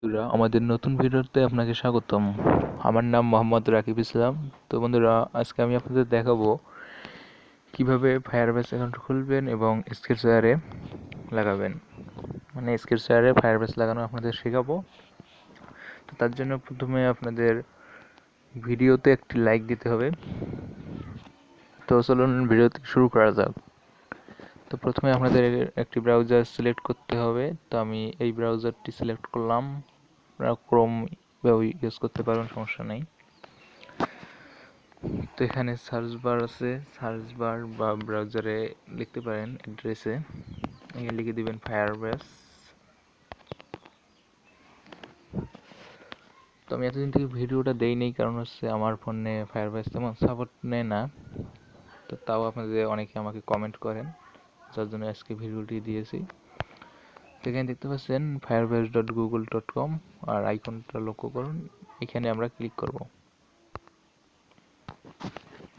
বন্ধুরা, আমাদের নতুন ভিডিওতে আপনাকে স্বাগতম। আমার নাম মোহাম্মদ রাকিব ইসলাম। তো বন্ধুরা, আজকে আমি আপনাদের দেখাবো কিভাবে ফায়ারবেস অ্যাকাউন্ট খুলবেন এবং স্কেচওয়্যারে লাগাবেন। মানে স্কেচওয়্যারে ফায়ারবেস লাগানো আপনাদের শেখাবো। তো তার জন্য প্রথমে আপনাদের ভিডিওতে একটি লাইক দিতে হবে। তো চলুন ভিডিওটি শুরু করা যাক। তো প্রথমে আপনাদের একটি ব্রাউজার সিলেক্ট করতে হবে। তো আমি এই ব্রাউজারটি সিলেক্ট করলাম। আপনারা ক্রোম ইউজ করতে পারেন, সমস্যা নেই। তো এখানে সার্চ বার আছে, সার্চ বার বা ব্রাউজারে লিখতে পারেন অ্যাড্রেসে, এখানে লিখে দিবেন ফায়ারবেস। তো আমি এতদিন থেকে ভিডিওটা দেই নেই, কারণ হচ্ছে আমার ফোনে ফায়ারবেস তেমন সাপোর্ট নেয় না। তো তাও আপনাদের অনেকে আমাকে কমেন্ট করেন, যার জন্য আজকে ভিডিওটি দিয়েছি। তো এখানে দেখতে পাচ্ছেন firebase.google.com, আর আইকনটা লক্ষ্য করুন, এখানে আমরা ক্লিক করব।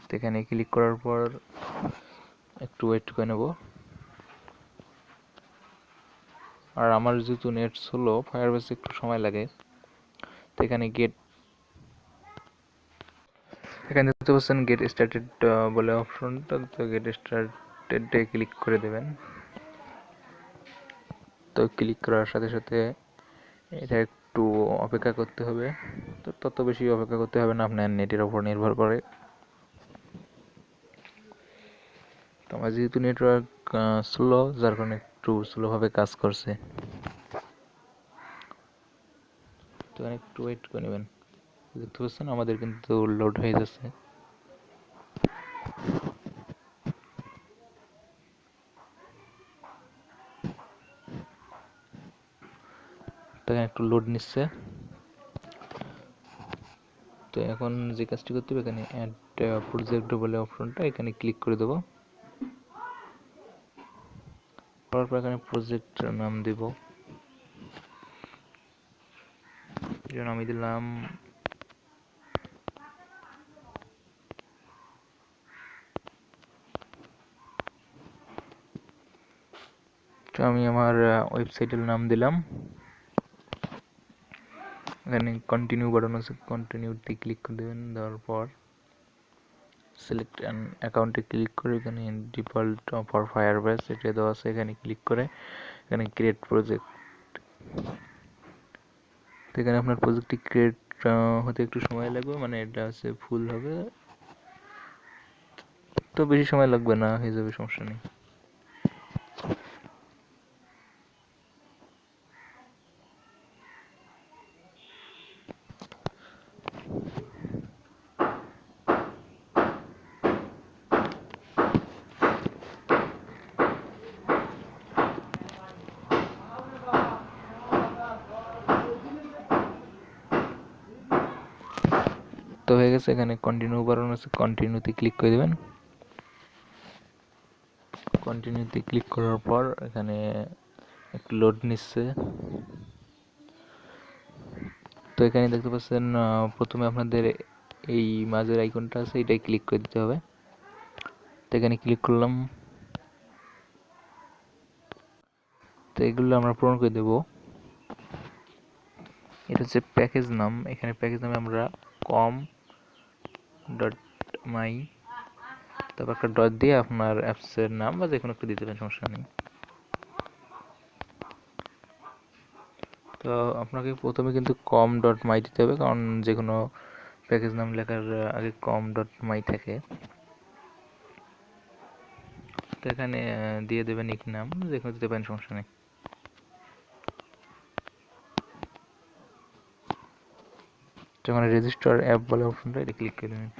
তো এখানে ক্লিক করার পর একটু ওয়েট করে নেব। আর আমার যেহেতু নেট স্লো, ফায়ারবেসে একটু সময় লাগে। তো এখানে দেখতে পাচ্ছেন গেট স্টার্টেড বলে অপশনটা, তো গেট স্টার্টেডে ক্লিক করে দেবেন। তো ক্লিক করার সাথে সাথে এটা একটু অপেক্ষা করতে হবে। তো তত বেশি অপেক্ষা করতে হবে না, আপনার নেটের উপর নির্ভর করে। তো আমার যেহেতু নেটওয়ার্ক স্লো, যার কারণে একটু স্লোভাবে কাজ করছে। তো একটু ওয়েট করে নেবেন। দেখতে পাচ্ছেন আমাদের কিন্তু লোড হয়ে যাচ্ছে। তো একটু লোড নিচ্ছে। তো এখন যে কাজটি করতে হবে, এখানে অ্যাড প্রজেক্ট বলে অপশনটা, এখানে ক্লিক করে দেবো। তারপর এখানে প্রজেক্টের নাম দেব, যেমন আমি দিলাম আমি আমার ওয়েবসাইটের নাম দিলাম। এখানে কন্টিনিউ বাটন আছে, কন্টিনিউতে ক্লিক করে দেবেন। দেওয়ার পর সিলেক্ট অ্যান অ্যাকাউন্টে ক্লিক করে এখানে ডিফল্ট ফর ফায়ারবেস এটা দেওয়া আছে, এখানে ক্লিক করে এখানে ক্রিয়েট প্রজেক্ট। তো এখানে আপনার প্রজেক্টটি ক্রিয়েট হতে একটু সময় লাগবে, মানে এটা হচ্ছে ফুল হবে, তো বেশি সময় লাগবে না, হয়ে যাবে, সমস্যা নেই। তো হয়ে গেছে, এখানে কন্টিনিউ বাটন আছে, কন্টিনিউতে ক্লিক করে দেবেন। কন্টিনিউতে ক্লিক করার পর এখানে একটু লোড নিচ্ছে। তো এখানে দেখতে পাচ্ছেন প্রথমে আপনাদের এই মাঝের আইকনটা আছে, এটাই ক্লিক করে দিতে হবে। তো এখানে ক্লিক করলাম। তো এগুলো আমরা পূরণ করে দেব। এটা হচ্ছে প্যাকেজ নাম, এখানে প্যাকেজ নামে আমরা কম ডট মাই, তারপর একটা ডট দিয়ে আপনার অ্যাপসের নাম বা যে কোনো একটা দিতে পারেন, সমস্যা নেই। তো আপনাকে প্রথমে কিন্তু কম ডট মাই দিতে হবে, কারণ যে কোনো প্যাকেজ নাম লেখার আগে কম ডট মাই থাকে। তো এখানে দিয়ে দেবেন নিক নাম, যে কোনো দিতে পারেন, সমস্যা নেই। যখন রেজিস্টার অ্যাপ বলে অপশনটা, এটা ক্লিক করে দেবেন।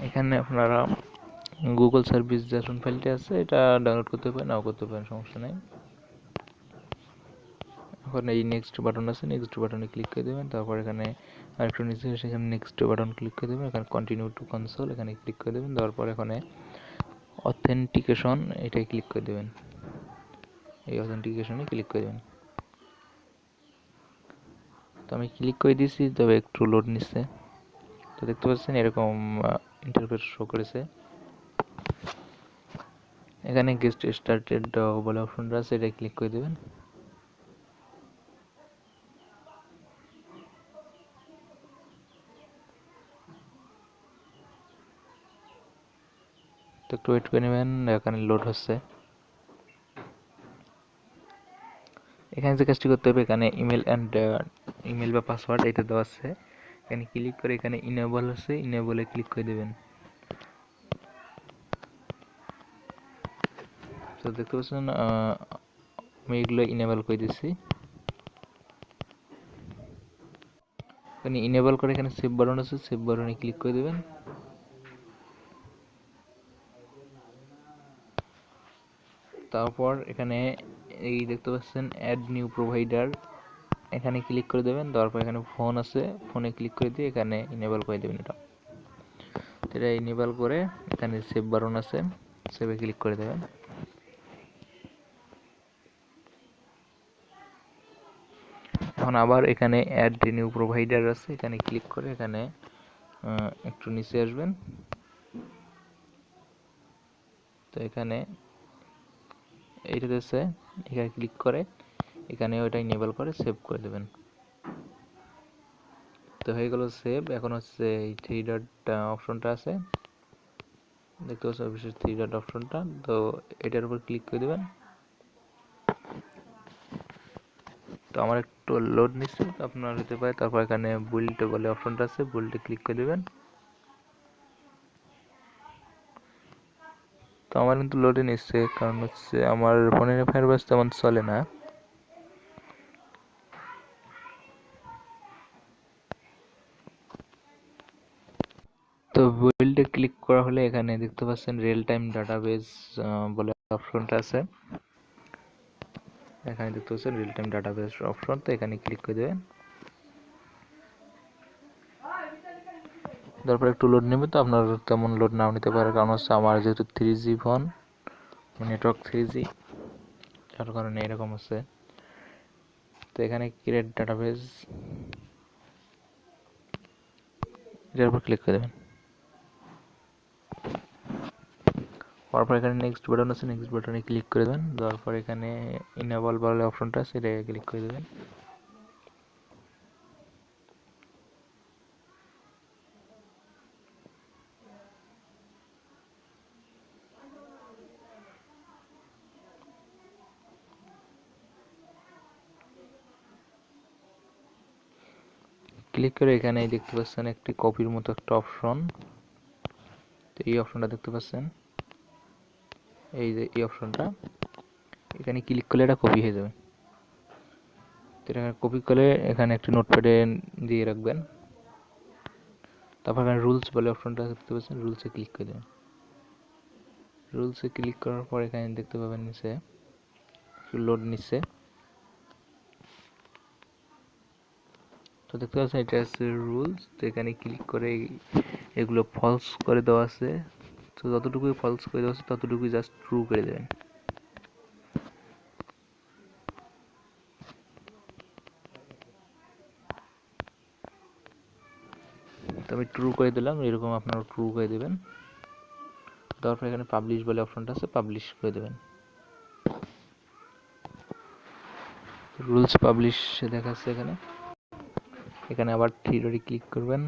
এখানে আপনারা গুগল সার্ভিস JSON ফাইলটা আছে, এটা ডাউনলোড করতে পারেন, নাও করতে পারেন, সমস্যা নেই। এখন এই নেক্সট বাটন আছে, নেক্সট বাটনে ক্লিক করে দেবেন। তারপর এখানে আরেকটু নিচে সেখানে নেক্সট বাটন ক্লিক করে দেবেন। এখানে কন্টিনিউ টু কনসোল, এখানে ক্লিক করে দেবেন। দেওয়ার পর এখানে অথেন্টিকেশন, এটাই ক্লিক করে দেবেন। এই অথেন্টিকেশনে ক্লিক করে দেবেন। তো আমি ক্লিক করে দিয়েছি, তবে একটু লোড নিচ্ছে। তো দেখতে পাচ্ছেন এরকম ইন্টারফেস শো করেছে। এখানে গেস্ট স্টার্টেড বলে অপশনটা আছে, এটা ক্লিক করে দেবেন। তো একটু ওয়েট করে নেবেন, এখানে লোড হচ্ছে। এখানে যে কাজটি করতে হবে, এখানে ইমেল বা পাসওয়ার্ড এটা দেওয়া আছে। এখানে ক্লিক করে এখানে ইনেবল আছে, ইনেবলে ক্লিক করে দেবেন। তো দেখতে পাচ্ছেন আমি এগুলো ইনেবল করে দিচ্ছি। এখানে ইনেবল করে এখানে সেভ বাটন আছে, সেভ বাটনে ক্লিক করে দেবেন। তারপর এখানে এই দেখতে পাচ্ছেন অ্যাড নিউ প্রোভাইডার, এখানে ক্লিক করে দেবেন। তারপর এখানে ফোন আছে, ফোনে ক্লিক করে দিয়ে এখানে ইনেবল করে দেবেন। এটা ইনেবল করে এখানে সেভ বাটন আছে, সেভে ক্লিক করে দেবেন। এখন আবার এখানে অ্যাড নিউ প্রোভাইডার আছে, এখানে ক্লিক করে এখানে একটু নিচে আসবেন। তো এখানে এইটাতে আছে, এখানে ক্লিক করে এখানে ওইটা ইনেবল করে সেভ করে দেবেন। তো হয়ে গেল সেভ। এখন হচ্ছে এই থ্রি ডট অপশনটা আছে, দেখতে পাচ্ছেন অফিসের থ্রি ডট অপশনটা, তো এটার উপর ক্লিক করে দেবেন। তো আমার একটু লোড নিচ্ছে, তো আপনার হতে পারে। তারপর এখানে বুল্ট বলে অপশনটা আছে, বুল্টে ক্লিক করে দেবেন। তো আমার কিন্তু লোডে নিচ্ছে, কারণ হচ্ছে আমার ফোনে ফায়ারবেস তেমন চলে না। তো বুল্টে ক্লিক করা হলে এখানে দেখতে পাচ্ছেন রিয়েল টাইম ডাটাবেস বলে অপশনটা আছে, এখানে দেখতে পাচ্ছেন রিয়েল টাইম ডাটাবেস অপশন, তো এখানে ক্লিক করে দেবেন। তারপর একটু লোড নেবে, তো আপনার তেমন লোড নাও নিতে পারে, কারণ হচ্ছে আমার যেহেতু 3G ফোন, নেটওয়ার্ক 3G, যার কারণে এরকম হচ্ছে। তো এখানে ক্রিয়েট ডাটাবেস, এটার উপর ক্লিক করে দেবেন। তারপর এখানে নেক্সট বাটন আছে, নেক্সট বাটনে ক্লিক করে দেবেন। তারপর এখানে ইনেবল বলে অপশনটা আছে, এটা ক্লিক করে দেবেন। ক্লিক করে এখানে দেখতে পাচ্ছেন একটি কপির মতো একটা অপশন, তো এই অপশনটা দেখতে পাচ্ছেন, এই যে এই অপশনটা, এখানে ক্লিক করলে এটা কপি হয়ে যাবে। তো এটা কপি করে এখানে একটি নোটপ্যাডে দিয়ে রাখবেন। তারপর এখানে রুলস বলে অপশনটা দেখতে পাচ্ছেন, রুলসে ক্লিক করে দেবেন। রুলসে ক্লিক করার পর এখানে দেখতে পাবেন নিচে লোড নিচ্ছে। তো দেখতে পাচ্ছেন এটা আছে রুলস, তো এখানে ক্লিক করে এগুলো ফলস করে দেওয়া আছে, তো যতটুকুই ফলস করে দেওয়া আছে ততটুকুই জাস্ট ট্রু করে দেবেন। তো আমি ট্রু করে দিলাম, এরকম আপনারা ট্রু করে দেবেন। তারপর এখানে পাবলিশ বলে অপশনটা আছে, পাবলিশ করে দেবেন। রুলস পাবলিশ দেখাচ্ছে এখানে, এখানে আবার থ্রি ডটে ক্লিক করবেন।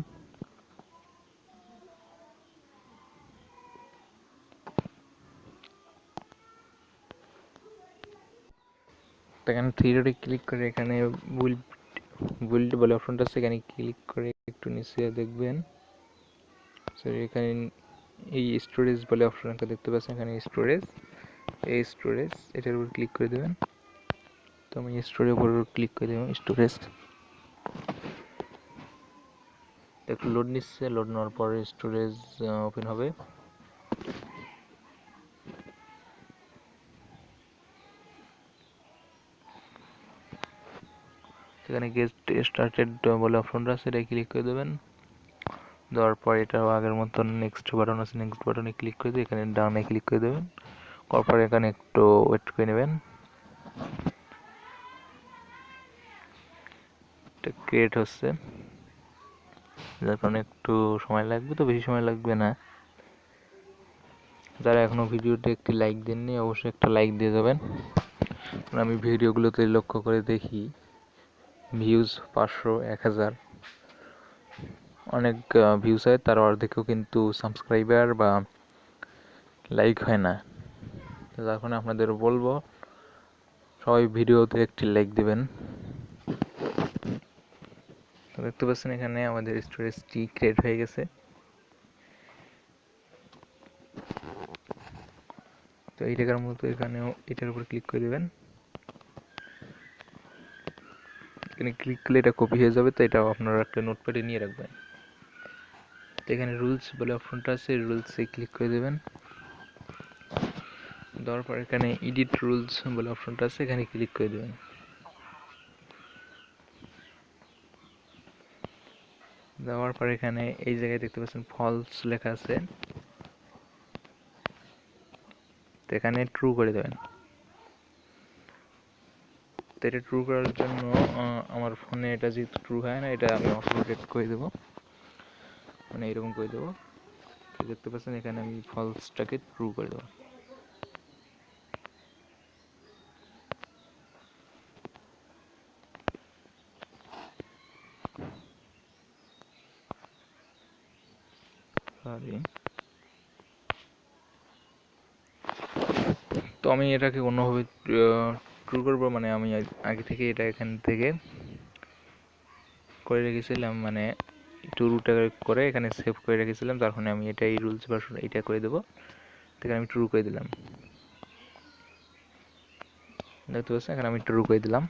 এখানে থ্রি ডটে ক্লিক করে এখানে বুইল্ড বলে অপশনটা আছে, এখানে ক্লিক করে একটু নিচে দেখবেন, এখানে এই স্টোরেজ বলে অপশন একটা দেখতে পাচ্ছেন, এখানে স্টোরেজ, এই স্টোরেজ এটার উপর ক্লিক করে দেবেন। তো আমি স্টোরের উপর ক্লিক করে দেবেন, স্টোরেজ। একটু লোড নিচ্ছে, লোড নেওয়ার পরে স্টোরেজ ওপেন হবে। সেখানে গেস্ট স্টার্টেড বলে অপশনটা আছে, এটা ক্লিক করে দেবেন। দেওয়ার পর এটা আগের মতন নেক্সট বাটন আছে, নেক্সট বাটনে ক্লিক করে দিয়ে এখানে ডানে ক্লিক করে দেবেন। তারপর এখানে একটু ওয়েট করে নেবেন। তো এটা ক্রিয়েট হচ্ছে, যার কারণে একটু সময় লাগবে, তো বেশি সময় লাগবে না। যারা এখনো ভিডিওতে একটি লাইক দেননি অবশ্যই একটা লাইক দিয়ে যাবেন। আমি ভিডিওগুলোতে লক্ষ্য করে দেখি ভিউজ 500, 1000 অনেক ভিউজ হয়, তার অর্ধেকও কিন্তু সাবস্ক্রাইবার বা লাইক হয় না। তো যার কারণে আপনাদের বলবো সবাই ভিডিওতে একটি লাইক দিবেন। তো দেখতে পাচ্ছেন এখানে আমাদের স্টোরেজটি ক্রিয়েট হয়ে গেছে। তো এই জায়গার মতো এখানেও এটার উপর ক্লিক করে দেবেন। এখানে ক্লিক করলে এটা কপি হয়ে যাবে, তো এটাও আপনারা একটা নোটপ্যাডে নিয়ে রাখবেন। তো এখানে রুলস বলে অপশনটা আছে, রুলসে ক্লিক করে দেবেন। দেওয়ার পর এখানে এডিট রুলস বলে অপশনটা আছে, এখানে ক্লিক করে দেবেন। দেওয়ার পর এখানে এই জায়গায় দেখতে পাচ্ছেন ফলস লেখা আছে, তো এখানে ট্রু করে দেবেন। তো এটা ট্রু করার জন্য আমার ফোনে এটা যেহেতু ট্রু হয় না, এটা আমি অটোমেটেড করে দেবো, মানে এরকম করে দেবো। দেখতে পাচ্ছেন এখানে আমি ফলসটাকে ট্রু করে দেবো। সরি, তো আমি এটাকে অন্যভাবে ট্রু করবো, মানে আমি আগে থেকে এটা এখান থেকে করে রেখেছিলাম, মানে ট্রুটা করে এখানে সেভ করে রেখেছিলাম, তার কারণে আমি এটা এই রুলস ভার্সন এটা করে দেবো। এখানে আমি ট্রু করে দিলাম, দেখতে পাচ্ছেন এখানে আমি ট্রু করে দিলাম।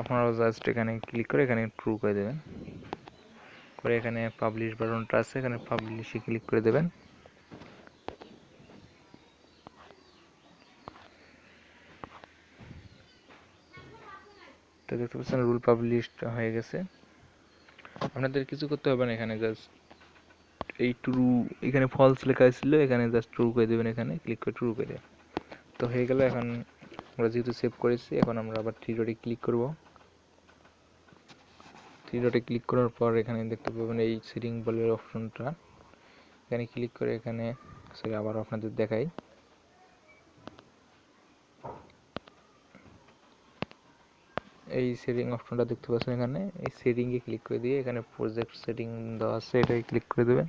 আপনারাও জাস্ট এখানে ক্লিক করে এখানে ট্রু করে দেবেন, করে এখানে পাবলিশ বাটনটা আছে, এখানে পাবলিশে ক্লিক করে দেবেন। তো দেখতে পাচ্ছেন রুল পাবলিশড হয়ে গেছে। আপনাদের কিছু করতে হবে না, এখানে জাস্ট এই ট্রু, এখানে ফলস লেখা ছিল, এখানে জাস্ট ট্রু করে দেবেন, এখানে ক্লিক করে ট্রু করে দেবেন। তো হয়ে গেল। এখন আমরা যেহেতু সেভ করেছি, এখন আমরা আবার থ্রি ডটে ক্লিক করব। থ্রি ডটে ক্লিক করার পর এখানে দেখতে পাবেন এই সেটিং বলের অপশনটা, এখানে ক্লিক করে এখানে সরি আবার আপনাদের দেখাই, এই সেটিং অপশনটা দেখতে পাচ্ছেন, এখানে এই সেটিংয়ে ক্লিক করে দিয়ে এখানে প্রজেক্ট সেটিং দেওয়া আছে, এটাই ক্লিক করে দেবেন।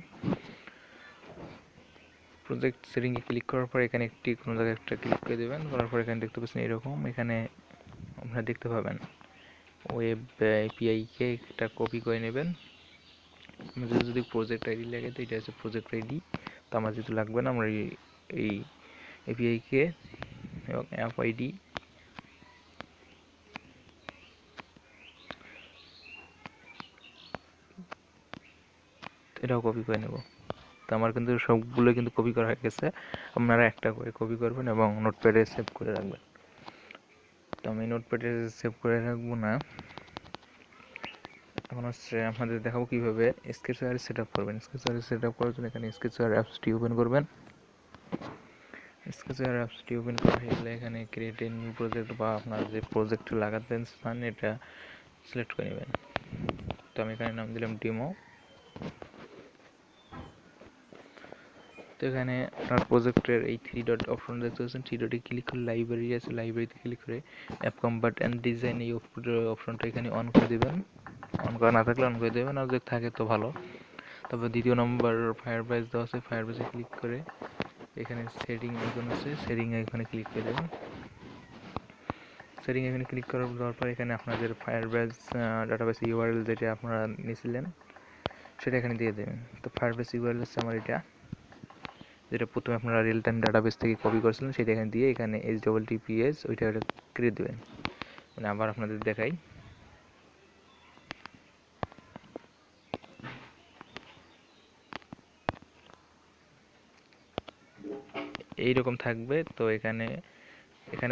প্রজেক্ট সেটিংয়ে ক্লিক করার পর এখানে একটি কোনো জায়গায় একটা ক্লিক করে দেবেন, করার পর এখানে দেখতে পাচ্ছেন এরকম, এখানে আপনারা দেখতে পাবেন ওয়েব এপিআইকে একটা কপি করে নেবেন। আমাদের যদি প্রজেক্ট আইডি লাগে তো এটা হচ্ছে প্রজেক্ট আইডি, তো আমার যেহেতু লাগবে না, আমরা এই এপিআইকে এবং অ্যাপ আইডি এটাও কপি করে নেব। তো আমার কিন্তু সবগুলো কিন্তু কপি করা হয়ে গেছে, আপনারা একটা করে কপি করবেন এবং নোটপ্যাডে সেভ করে রাখবেন। তো আমি নোটপ্যাডে সেভ করে রাখবো না, এখন হচ্ছে আপনাদের দেখাবো কীভাবে স্কেচওয়্যার সেট আপ করবেন। স্কেচওয়্যার সেট আপ করার জন্য এখানে স্কেচওয়্যার অ্যাপসটি ওপেন করবেন। স্কেচওয়্যার অ্যাপসটি ওপেন করা হয়ে গেলে এখানে ক্রিয়েট এ নিউ প্রজেক্ট বা আপনার যে প্রজেক্ট লাগাতে চান এটা সিলেক্ট করে নেবেন। তো আমি এখানে নাম দিলাম ডেমো। তো এখানে আপনার প্রজেক্টের এই থ্রি ডট অপশন দেখতে পাচ্ছেন, থ্রি ডটে ক্লিক করে লাইব্রেরি আছে, লাইব্রেরিতে ক্লিক করে অ্যাপ কম্পার্ট অ্যান্ড ডিজাইন এই অপশনটা এখানে অন করে দেবেন। অন করা না থাকলে অন করে দেবেন, আর যদি থাকে তো ভালো। তারপর দ্বিতীয় নম্বর ফায়ারবেস দেওয়া আছে, ফায়ারবেসে ক্লিক করে এখানে সেটিং আইকন আছে, সেটিং আইকনে ক্লিক করে দেবেন। সেটিং এখানে ক্লিক করার পর এখানে আপনাদের ফায়ারবেস ডাটাবেস ইউআরএল যেটা আপনারা নিয়েছিলেন সেটা এখানে দিয়ে দেবেন। তো ফায়ারবেস ইউআরএল হচ্ছে আমার এটা, যেটা প্রথমে আপনারা রিয়েল টাইম ডাটাবেস থেকে কপি করেছিলেন, সেটা এখানে দিয়ে এখানে HTTPS ওইটা করে দেবেন। মানে আবার আপনাদের দেখাই, এইরকম থাকবে। তো এখানে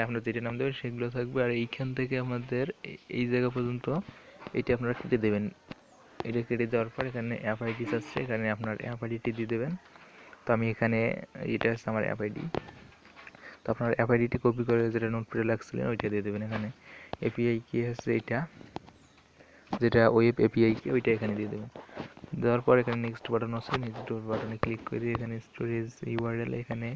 আপনারা যেটা নাম দেবেন সেগুলো থাকবে, আর এইখান থেকে আমাদের এই জায়গা পর্যন্ত এটি আপনারা কেটে দেবেন। এটা কেটে দেওয়ার পর এখানে অ্যাপ আইডি আছে, এখানে আপনার অ্যাপ আইডিটি দিয়ে দেবেন। তো আমি এখানে এটা হচ্ছে আমার অ্যাপ আইডি, তো আপনার অ্যাপ আইডিটি কপি করে যেটা নোটপ্যাডে লাগছিলেন ওইটা দিয়ে দেবেন। এখানে এপিআই কি হচ্ছে এইটা, যেটা ওয়েব এপিআই ওইটা এখানে দিয়ে দেবেন। দেওয়ার পর এখানে নেক্সট বাটন আছে, নেক্সট বাটনে ক্লিক করে এখানে স্টোরেজ ইউআরএল, এখানে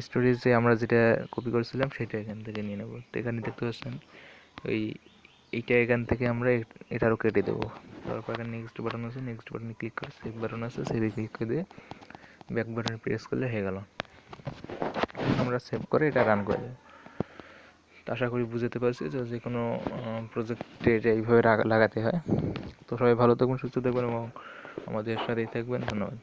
স্টোরেজে আমরা যেটা কপি করেছিলাম সেটা এখান থেকে নিয়ে নেব। তো এখানে দেখতে পাচ্ছেন এইটা এখান থেকে আমরা এটারও কেটে দেবো। তারপর এখানে নেক্সট বাটন আছে, নেক্সট বাটনে ক্লিক করে সেভ বাটন আছে, সেভে ক্লিক করে দিয়ে ব্যাক বাটনে প্রেস করলে হয়ে গেল। আমরা সেভ করে এটা রান করে দেবো। আশা করি বুঝতে পারছি যে কোনো প্রজেক্টে এটা এইভাবে লাগাতে হয়। তো সবাই ভালো থাকবেন, সুস্থ থাকবেন এবং আমাদের সাথেই থাকবেন। ধন্যবাদ।